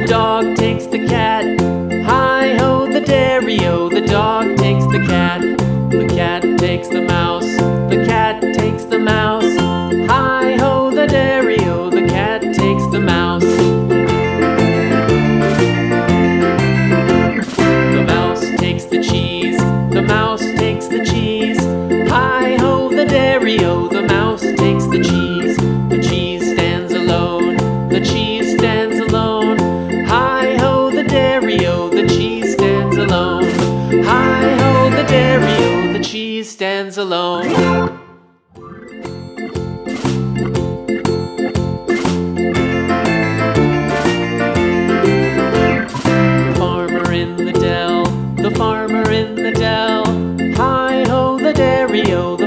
dog takes the cat. Hi-ho, the dairy-o. The dog takes the cat. The cat takes the mouse. The cat takes the mouse. Hi-ho, the dairy-o. The cat takes the mouse. The mouse takes the cheese. The mouse takes the cheese. Hi-ho, the dairy-o. The mouse takes the cheese. The cheese stands alone. The cheese stands alone. Hi-ho, the dairy-o. The cheese stands alone. Hi-ho, the dairy-o. The cheese stands alone. The farmer in the dell. Hi-ho, the dairy-o. The